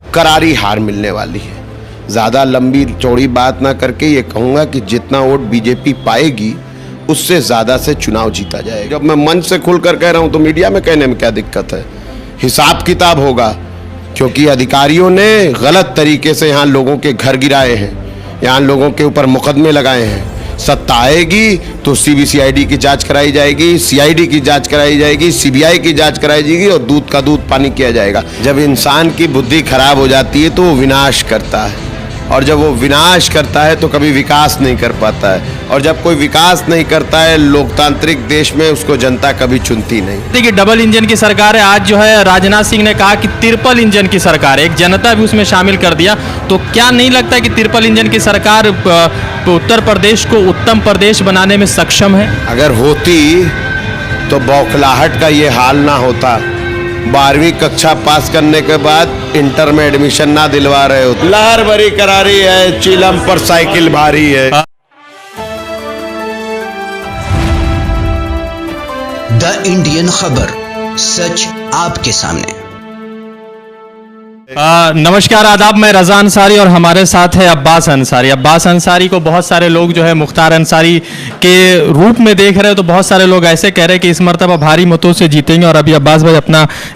करारी हार मिलने वाली है। ज़्यादा लंबी चौड़ी बात ना करके ये कहूँगा कि जितना वोट बीजेपी पाएगी उससे ज़्यादा से चुनाव जीता जाएगा। जब मैं मंच से खुलकर कह रहा हूँ तो मीडिया में कहने में क्या दिक्कत है? हिसाब किताब होगा, क्योंकि अधिकारियों ने गलत तरीके से यहाँ लोगों के घर गिराए हैं, यहाँ लोगों के ऊपर मुकदमे लगाए हैं। सत्ता आएगी तो सीबीसीआईडी की जांच कराई जाएगी, सीआईडी की जांच कराई जाएगी, सीबीआई की जांच कराई जाएगी और दूध का दूध पानी किया जाएगा। जब इंसान की बुद्धि खराब हो जाती है तो वो विनाश करता है, और जब वो विनाश करता है तो कभी विकास नहीं कर पाता है, और जब कोई विकास नहीं करता है लोकतांत्रिक देश में उसको जनता कभी चुनती नहीं। देखिए, डबल इंजन की सरकार है। आज जो है राजनाथ सिंह ने कहा कि ट्रिपल इंजन की सरकार है, एक जनता भी उसमें शामिल कर दिया। तो क्या नहीं लगता कि ट्रिपल इंजन की सरकार उत्तर प्रदेश को उत्तम प्रदेश बनाने में सक्षम है? अगर होती तो बौखलाहट का ये हाल ना होता। 12वीं कक्षा पास करने के बाद इंटर में एडमिशन ना दिलवा रहे हो। लहर बड़ी करारी है, चिलम पर साइकिल भारी है। द इंडियन खबर, सच आपके सामने। नमस्कार, आदाब। मैं रज़ा अंसारी और हमारे साथ है अब्बास अंसारी। अब्बास अंसारी को बहुत सारे लोग जो है मुख्तार अंसारी के रूप में देख रहे हैं, तो बहुत सारे लोग ऐसे कह रहे हैं कि इस मरतबा भारी मतों से जीतेंगे। और अभी अब्बास भाई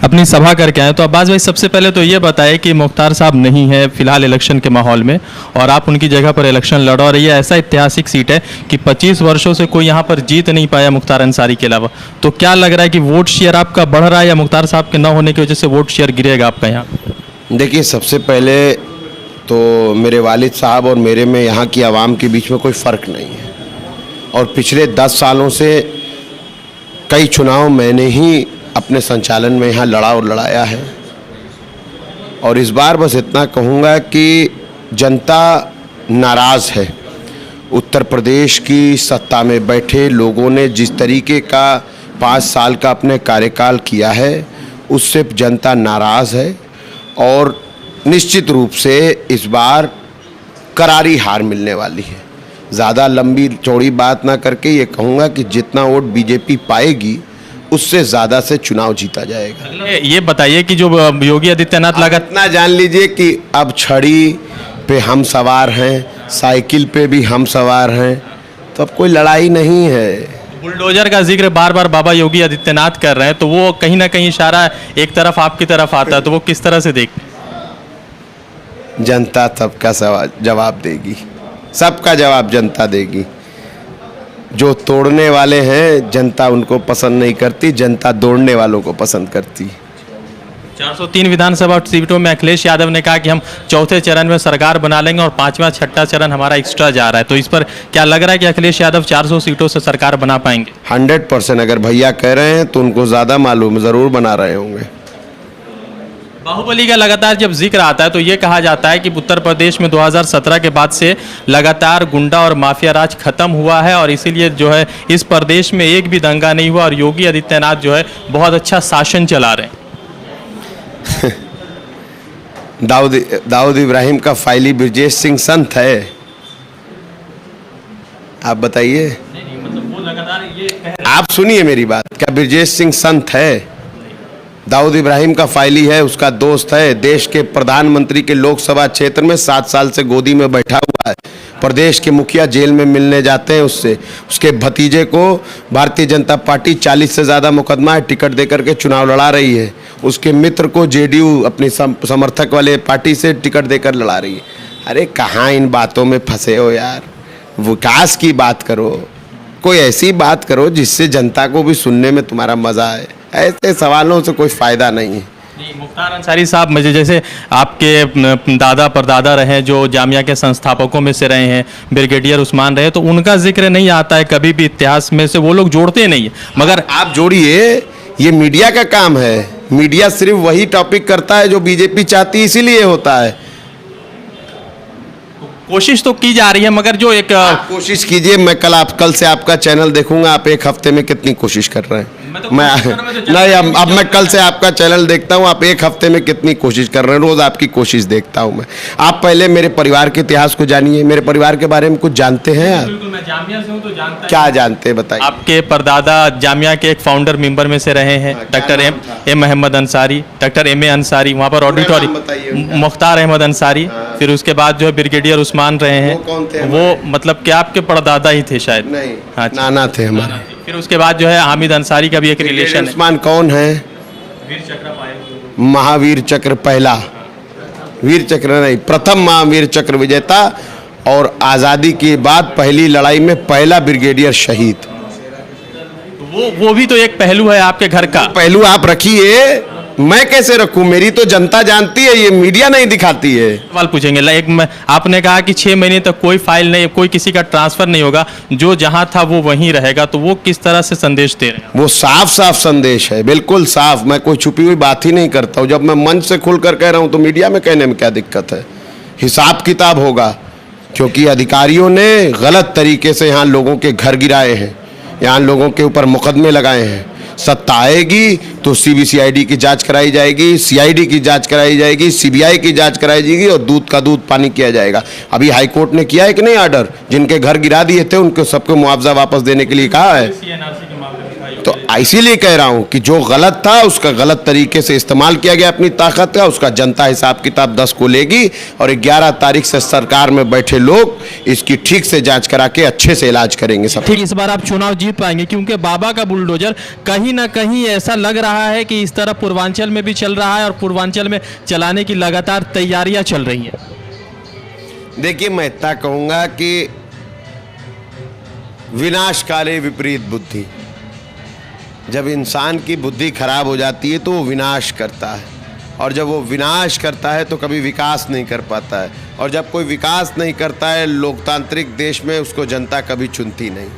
अपनी सभा करके आए। तो अब्बास भाई, सबसे पहले तो ये बताएं कि मुख्तार साहब नहीं है फिलहाल इलेक्शन के माहौल में, और आप उनकी जगह पर इलेक्शन लड़ो, और ये ऐसा ऐतिहासिक सीट है कि 25 वर्षों से कोई यहाँ पर जीत नहीं पाया मुख्तार अंसारी के अलावा। तो क्या लग रहा है कि वोट शेयर आपका बढ़ रहा है या मुख्तार साहब के न होने की वजह से वोट शेयर गिरेगा आपका यहाँ? देखिए, सबसे पहले तो मेरे वालिद साहब और मेरे में यहाँ की आवाम के बीच में कोई फ़र्क नहीं है, और पिछले 10 सालों से कई चुनाव मैंने ही अपने संचालन में यहाँ लड़ा और लड़ाया है। और इस बार बस इतना कहूँगा कि जनता नाराज़ है। उत्तर प्रदेश की सत्ता में बैठे लोगों ने जिस तरीके का 5 साल का अपने कार्यकाल किया है उससे जनता नाराज़ है, और निश्चित रूप से इस बार करारी हार मिलने वाली है। ज़्यादा लंबी चौड़ी बात ना करके ये कहूँगा कि जितना वोट बीजेपी पाएगी उससे ज़्यादा से चुनाव जीता जाएगा। ये बताइए कि जो योगी आदित्यनाथ लागत, इतना जान लीजिए कि अब छड़ी पे हम सवार हैं, साइकिल पे भी हम सवार हैं, तो अब कोई लड़ाई नहीं है। बुलडोजर का जिक्र बार बार बाबा योगी आदित्यनाथ कर रहे हैं, तो वो कहीं ना कहीं इशारा एक तरफ आपकी तरफ आता है, तो वो किस तरह से देखते हैं? जनता सबका जवाब देगी, सबका जवाब जनता देगी। जो तोड़ने वाले हैं जनता उनको पसंद नहीं करती, जनता दौड़ने वालों को पसंद करती। 403 विधानसभा सीटों में अखिलेश यादव ने कहा कि हम चौथे चरण में सरकार बना लेंगे और 5वां 6ठा चरण हमारा एक्स्ट्रा जा रहा है। तो इस पर क्या लग रहा है कि अखिलेश यादव 400 सीटों से सरकार बना पाएंगे? 100%। अगर भैया कह रहे हैं तो उनको ज़्यादा मालूम, ज़रूर बना रहे होंगे। बाहुबली का लगातार जब जिक्र आता है तो ये कहा जाता है कि उत्तर प्रदेश में 2017 के बाद से लगातार गुंडा और माफिया राज खत्म हुआ है, और इसीलिए जो है इस प्रदेश में एक भी दंगा नहीं हुआ, और योगी आदित्यनाथ जो है बहुत अच्छा शासन चला रहे हैं। दाऊद इब्राहिम का फाइली ब्रजेश सिंह संत है? आप बताइए। मतलब वो लगातार ये आप सुनिए मेरी बात, क्या ब्रजेश सिंह संत है? दाऊद इब्राहिम का फाइली है, उसका दोस्त है, देश के प्रधानमंत्री के लोकसभा क्षेत्र में 7 साल से गोदी में बैठा हुआ है। प्रदेश के मुखिया जेल में मिलने जाते हैं उससे। उसके भतीजे को भारतीय जनता पार्टी 40 से ज़्यादा मुकदमा है, टिकट दे करके चुनाव लड़ा रही है। उसके मित्र को जेडीयू अपनी समर्थक वाले पार्टी से टिकट देकर लड़ा रही है। अरे कहाँ इन बातों में फंसे हो यार? विकास की बात करो, कोई ऐसी बात करो जिससे जनता को भी सुनने में तुम्हारा मज़ा आए। ऐसे सवालों से कोई फ़ायदा नहीं है। मुख्तार अंसारी साहब, मुझे जैसे आपके दादा परदादा रहे जो जामिया के संस्थापकों में से रहे हैं, ब्रिगेडियर उस्मान रहे, तो उनका जिक्र नहीं आता है कभी भी इतिहास में से, वो लोग जोड़ते नहीं है। मगर आप जोड़िए, ये मीडिया का काम है। मीडिया सिर्फ वही टॉपिक करता है जो बीजेपी चाहती है, इसीलिए होता है। कोशिश तो की जा रही है, मगर जो एक कोशिश कीजिए। मैं कल से आपका चैनल देखूंगा, आप एक हफ्ते में कितनी कोशिश कर रहे हैं। नहीं, अब मैं कल से आपका चैनल देखता हूँ। आप एक हफ्ते में कितनी कोशिश कर रहे हैं, रोज आपकी कोशिश देखता हूँ मैं। आप पहले मेरे परिवार के इतिहास को जानिए, मेरे परिवार के बारे में कुछ जानते हैं आप? बिल्कुल, मैं जामिया से हूँ तो जानता क्या जानते हैं बताइए। आपके परदादा जामिया के एक फाउंडर मेंबर में से रहे हैं, doctor M Ahmed Ansari, doctor M A Ansari, वहाँ पर नाम बताइए ऑडिटोरियम उनका। मुख्तार अहमद अंसारी, फिर उसके बाद जो है ब्रिगेडियर उस्मान रहे हैं। वो कौन थे वो मतलब कि आपके परदादा ही थे शायद। नहीं, अच्छा। नाना थे हमारे। फिर उसके बाद जो है हामिद अंसारी का भी एक रिलेशन है। उस्मान कौन है? महावीर चक्र पहला, वीर चक्र नहीं, प्रथम महावीर चक्र विजेता और आज़ादी के बाद पहली लड़ाई में पहला ब्रिगेडियर शहीद। वो भी तो एक पहलू है आपके घर का। पहलू आप रखिए, मैं कैसे रखूं? मेरी तो जनता जानती है, ये मीडिया नहीं दिखाती है। सवाल पूछेंगे आपने कहा कि 6 महीने तक कोई फाइल नहीं, कोई किसी का ट्रांसफर नहीं होगा, जो जहां था वो वहीं रहेगा, तो वो किस तरह से संदेश दे रहे हैं? वो साफ साफ संदेश है, बिल्कुल साफ। मैं कोई छुपी हुई बात ही नहीं करता हूँ। जब मैं मंच से खुलकर कह रहा हूँ तो मीडिया में कहने में क्या दिक्कत है? हिसाब किताब होगा, क्योंकि अधिकारियों ने गलत तरीके से यहाँ लोगों के घर गिराए हैं, यहाँ लोगों के ऊपर मुकदमे लगाए हैं। सत्ता आएगी तो सीबीसीआईडी की जांच कराई जाएगी, सीआईडी की जांच कराई जाएगी, सीबीआई की जांच कराई जाएगी और दूध का दूध पानी किया जाएगा। अभी हाईकोर्ट ने किया है कि नहीं ऑर्डर? जिनके घर गिरा दिए थे उनको सबको मुआवजा वापस देने के लिए कहा है। तो इसीलिए कह रहा हूं कि जो गलत था उसका गलत तरीके से इस्तेमाल किया गया अपनी ताकत का, उसका जनता हिसाब किताब 10 को लेगी और 11 तारीख से सरकार में बैठे लोग इसकी ठीक से जांच करा के अच्छे से इलाज करेंगे सब। ठीक, इस बार आप चुनाव जीत पाएंगे क्योंकि बाबा का बुलडोजर कहीं ना कहीं ऐसा लग रहा है कि इस तरह पूर्वांचल में भी चल रहा है और पूर्वांचल में चलाने की लगातार तैयारियां चल रही हैं। देखिए, मैं इतना कहूंगा कि विनाश काले विपरीत बुद्धि। जब इंसान की बुद्धि खराब हो जाती है तो वो विनाश करता है, और जब वो विनाश करता है तो कभी विकास नहीं कर पाता है, और जब कोई विकास नहीं करता है लोकतांत्रिक देश में, उसको जनता कभी चुनती नहीं।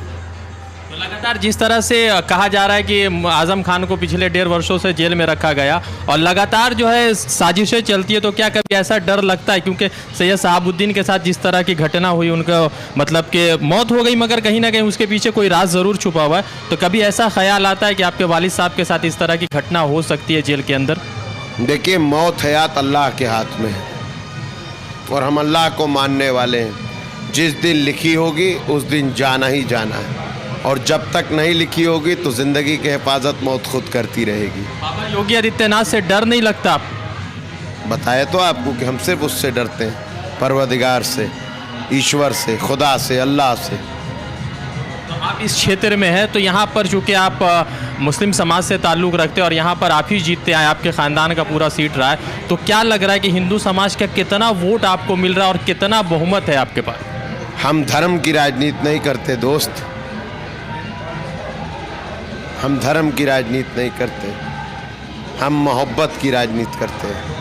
तो लगातार जिस तरह से कहा जा रहा है कि आजम खान को पिछले 1.5 वर्षों से जेल में रखा गया और लगातार जो है साजिशें चलती है, तो क्या कभी ऐसा डर लगता है? क्योंकि सैयद शहाबुद्दीन के साथ जिस तरह की घटना हुई, उनका मतलब कि मौत हो गई, मगर कहीं ना कहीं उसके पीछे कोई राज ज़रूर छुपा हुआ है। तो कभी ऐसा ख्याल आता है कि आपके वालिद साहब के साथ इस तरह की घटना हो सकती है जेल के अंदर? देखिए, मौत हयात अल्लाह के हाथ में है और हम अल्लाह को मानने वाले हैं। जिस दिन लिखी होगी उस दिन जाना ही जाना है, और जब तक नहीं लिखी होगी तो ज़िंदगी की हिफाजत मौत खुद करती रहेगी। बाबा योगी आदित्यनाथ से डर नहीं लगता आप? बताया तो आपको कि हम सिर्फ उससे डरते हैं, परवरदिगार से, ईश्वर से, खुदा से, अल्लाह से। तो आप इस क्षेत्र में हैं, तो यहाँ पर चूँकि आप मुस्लिम समाज से ताल्लुक़ रखते हैं और यहाँ पर आप ही जीतते हैं, आपके ख़ानदान का पूरा सीट रहा है, तो क्या लग रहा है कि हिंदू समाज का कितना वोट आपको मिल रहा है और कितना बहुमत है आपके पास? हम धर्म की राजनीति नहीं करते दोस्त, हम धर्म की राजनीति नहीं करते, हम मोहब्बत की राजनीति करते हैं।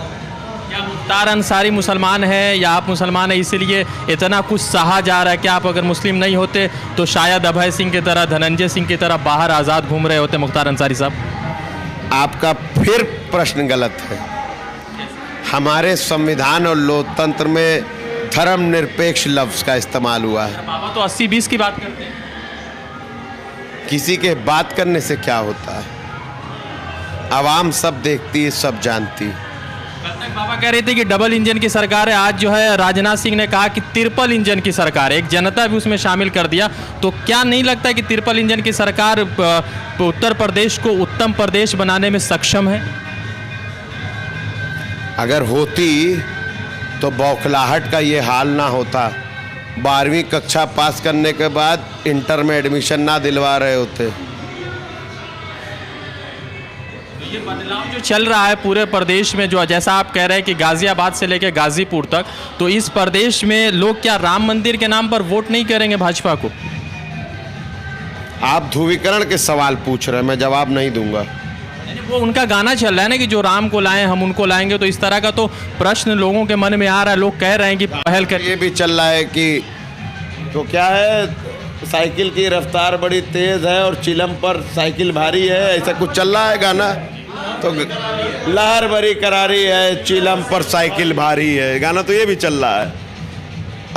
क्या मुख्तार अंसारी मुसलमान है या आप मुसलमान हैं इसलिए इतना कुछ सहा जा रहा है? कि आप अगर मुस्लिम नहीं होते तो शायद अभय सिंह की तरह, धनंजय सिंह की तरह बाहर आज़ाद घूम रहे होते मुख्तार अंसारी साहब? आपका फिर प्रश्न गलत है। हमारे संविधान और लोकतंत्र में धर्मनिरपेक्ष लफ्ज़ का इस्तेमाल हुआ है। बाबा तो 80-20 की बात करते हैं। किसी के बात करने से क्या होता है? आवाम सब देखती है, सब जानती है। कल तक बाबा कह रहे थे कि डबल इंजन की सरकार है, आज जो है राजनाथ सिंह ने कहा कि ट्रिपल इंजन की सरकार है, एक जनता भी उसमें शामिल कर दिया। तो क्या नहीं लगता कि ट्रिपल इंजन की सरकार उत्तर प्रदेश को उत्तम प्रदेश बनाने में सक्षम है? अगर होती तो बौखलाहट का ये हाल ना होता। 12वीं कक्षा पास करने के बाद इंटर में एडमिशन ना दिलवा रहे होते। ये बदलाव जो चल रहा है पूरे प्रदेश में, जो जैसा आप कह रहे हैं कि गाजियाबाद से लेकर गाजीपुर तक, तो इस प्रदेश में लोग क्या राम मंदिर के नाम पर वोट नहीं करेंगे भाजपा को? आप ध्रुवीकरण के सवाल पूछ रहे हैं, मैं जवाब नहीं दूंगा। वो उनका गाना चल रहा है ना कि जो राम को लाएं हम उनको लाएंगे, तो इस तरह का तो प्रश्न लोगों के मन में आ रहा है। लोग कह रहे हैं कि पहल कर। ये भी चल रहा है कि तो क्या है, साइकिल की रफ्तार बड़ी तेज़ है और चिलम पर साइकिल भारी है, ऐसा कुछ चल रहा है गाना। तो लहर बड़ी करारी है, चिलम पर साइकिल भारी है, गाना तो ये भी चल रहा है।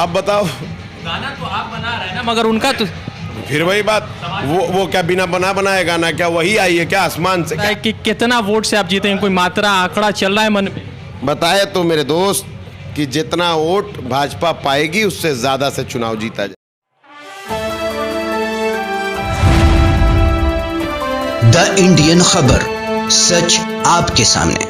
अब बताओ। गाना तो आप बना रहे हैं ना, मगर उनका तो फिर वही बात, वो क्या बिना बनाए गाना, क्या वही आई है क्या आसमान से? क्या कि कितना वोट से आप जीते हैं, कोई मात्रा आंकड़ा चल रहा है मन में? बताए तो मेरे दोस्त कि जितना वोट भाजपा पाएगी उससे ज्यादा से चुनाव जीता जाए। द इंडियन खबर, सच आपके सामने।